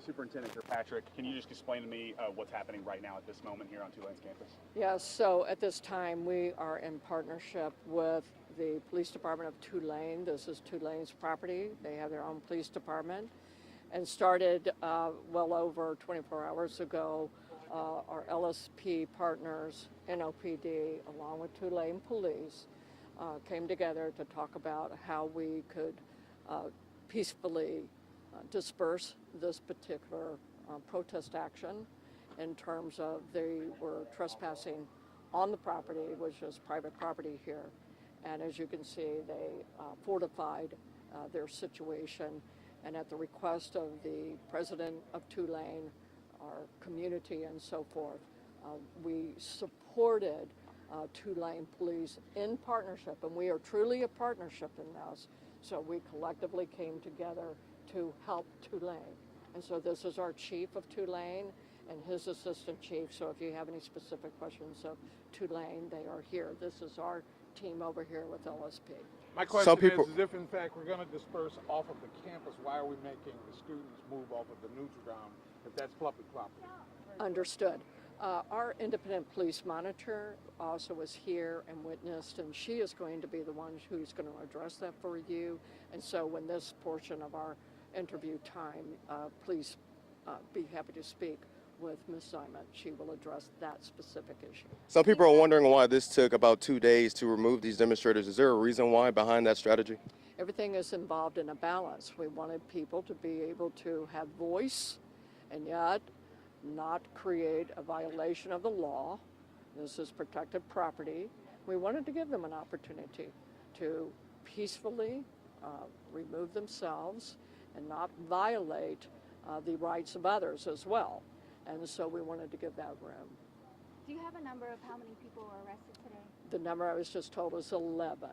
Superintendent Kirkpatrick, can you just explain to me what's happening right now at this moment here on Tulane's campus? Yes, so at this time we are in partnership with the Police Department of Tulane. This is Tulane's property. They have their own police department, and started well over 24 hours ago. Our LSP partners, NOPD, along with Tulane Police, came together to talk about how we could peacefully disperse this particular protest action, in terms of they were trespassing on the property, which is private property here. And as you can see, they fortified their situation, and at the request of the president of Tulane, our community and so forth, we supported Tulane Police in partnership, and we are truly a partnership in this. So we collectively came together to help Tulane. And so this is our chief of Tulane and his assistant chief. So if you have any specific questions of Tulane, they are here. This is our team over here with LSP. My question is if in fact we're going to disperse off of the campus, why are we making the students move off of the neutral ground if that's public property? Understood. Our independent police monitor also was here and witnessed, and she is going to be the one who's going to address that for you. And so when this portion of our interview time, please be happy to speak with Ms. Simon. She will address that specific issue. Some people are wondering why this took about 2 days to remove these demonstrators. Is there a reason why behind that strategy? Everything is involved in a balance. We wanted people to be able to have voice and yet not create a violation of the law. This is protected property. We wanted to give them an opportunity to peacefully remove themselves and not violate the rights of others as well. And so we wanted to give that room. Do you have a number of how many people were arrested today? The number I was just told is 11.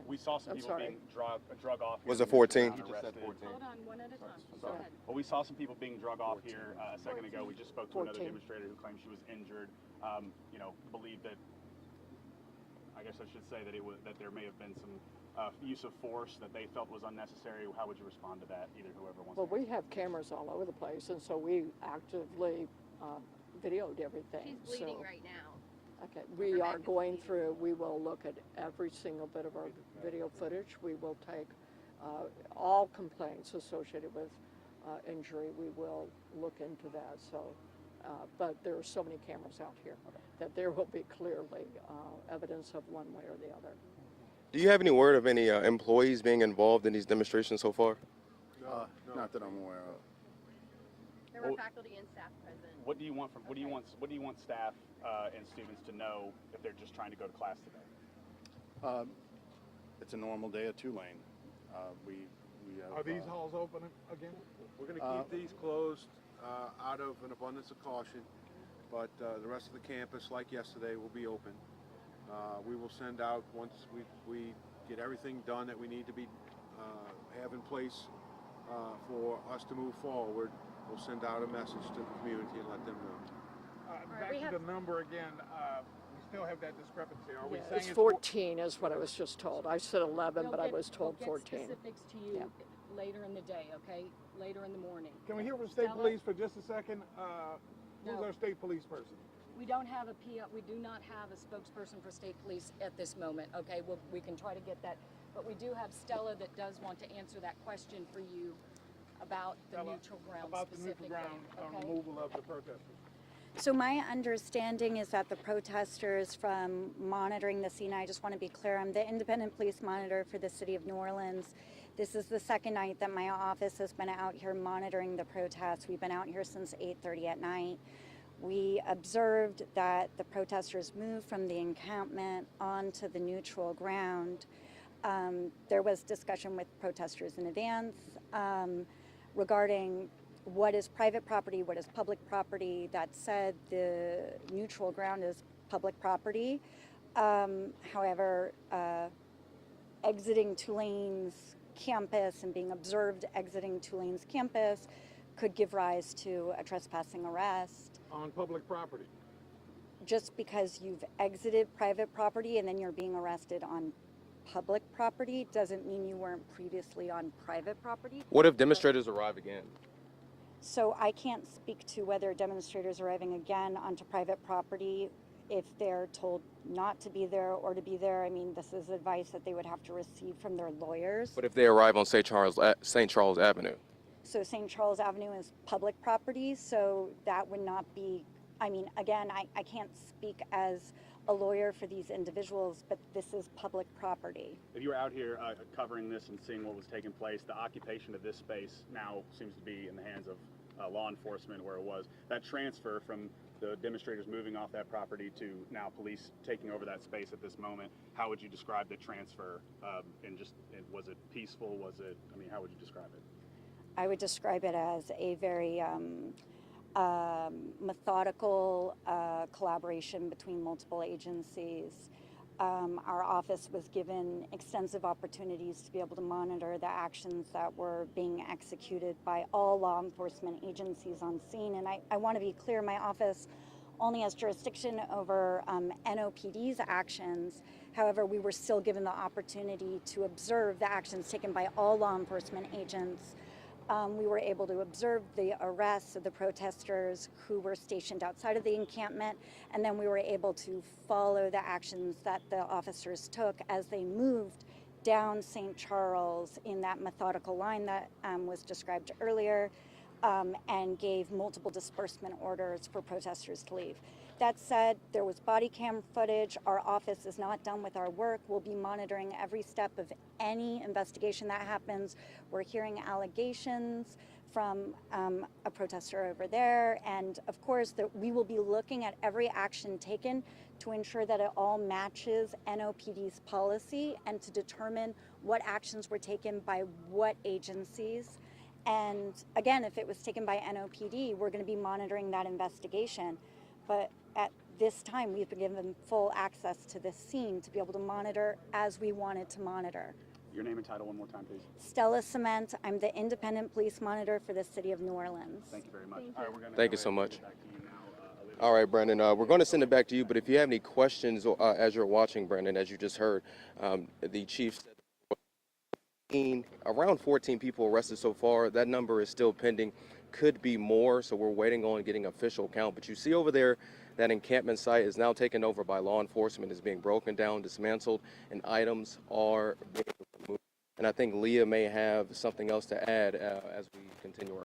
We saw some people being drug off here. Was it 14? You just said 14. Hold on, one at a time. Go ahead. Well, we saw some people being drug off here a second ago. We just spoke to 14. another demonstrator who claimed she was injured. Believed that, I guess I should say that that there may have been some use of force that they felt was unnecessary. How would you respond to that, either whoever wants to? Well, we have cameras all over the place, and so we actively videoed everything. She's bleeding right now. Okay, we are going through, we will look at every single bit of our video footage. We will take all complaints associated with injury. We will look into that. So, but there are so many cameras out here that there will be clearly evidence of one way or the other. Do you have any word of any employees being involved in these demonstrations so far? No. Not that I'm aware of. There were faculty and staff present. What do you want from? What do you want staff and students to know if they're just trying to go to class today? It's a normal day at Tulane. We have, Are these halls open again? We're going to keep these closed out of an abundance of caution, but the rest of the campus, like yesterday, will be open. We will send out, once we get everything done that we need to have in place for us to move forward, we'll send out a message to the community and let them know. Back to the number again, we still have that discrepancy. Are we saying It's 14 is what I was just told. I said 11, but I was told 14. We'll get specifics to you later in the day, okay? Later in the morning. Can we hear from state police for just a second? Who's No. our state police person? We don't have a PO, we do not have a spokesperson for state police at this moment, okay? We can try to get that, but we do have Stella that does want to answer that question for you about the neutral ground about the specifically. neutral ground removal of the protesters. So my understanding is that the protesters, from monitoring the scene, I just want to be clear, I'm the independent police monitor for the city of New Orleans. This is the second night that my office has been out here monitoring the protests. We've been out here since 8:30 at night. We observed that the protesters moved from the encampment onto the neutral ground. There was discussion with protesters in advance regarding what is private property, what is public property. That said, the neutral ground is public property. However, exiting Tulane's campus and being observed exiting Tulane's campus could give rise to a trespassing arrest. On public property. Just because you've exited private property and then you're being arrested on public property doesn't mean you weren't previously on private property. What if demonstrators arrive again? So I can't speak to whether demonstrators arriving again onto private property, if they're told not to be there or to be there. I mean, this is advice that they would have to receive from their lawyers. But if they arrive on St. Charles Avenue, So St. Charles Avenue is public property, so that would not be, I mean, again, I can't speak as a lawyer for these individuals, but this is public property. If you were out here covering this and seeing what was taking place, the occupation of this space now seems to be in the hands of law enforcement, where it was. That transfer from the demonstrators moving off that property to now police taking over that space at this moment, how would you describe the transfer? Was it peaceful? Was it, I mean, how would you describe it? I would describe it as a very methodical collaboration between multiple agencies. Our office was given extensive opportunities to be able to monitor the actions that were being executed by all law enforcement agencies on scene. And I want to be clear, my office only has jurisdiction over NOPD's actions. However, we were still given the opportunity to observe the actions taken by all law enforcement agents. We were able to observe the arrests of the protesters who were stationed outside of the encampment, and then we were able to follow the actions that the officers took as they moved down St. Charles in that methodical line that was described earlier, and gave multiple disbursement orders for protesters to leave. That said, there was body cam footage. Our office is not done with our work. We'll be monitoring every step of any investigation that happens. We're hearing allegations from a protester over there. And of course, that we will be looking at every action taken to ensure that it all matches NOPD's policy and to determine what actions were taken by what agencies. And again, if it was taken by NOPD, we're going to be monitoring that investigation. But at this time, we've been given full access to this scene to be able to monitor as we wanted to monitor. Your name and title one more time, please. Stella Cement. I'm the independent police monitor for the city of New Orleans. Thank you very much. All right, we're gonna Thank go you so ahead and much. get back to you now, Olivia. all right, Brandon, we're going to send it back to you, but if you have any questions as you're watching, Brandon, as you just heard, the chief said around 14 people arrested so far. That number is still pending, could be more, so we're waiting on getting official count. But you see over there, that encampment site is now taken over by law enforcement, is being broken down, dismantled, and items are being removed. And I think Leah may have something else to add as we continue our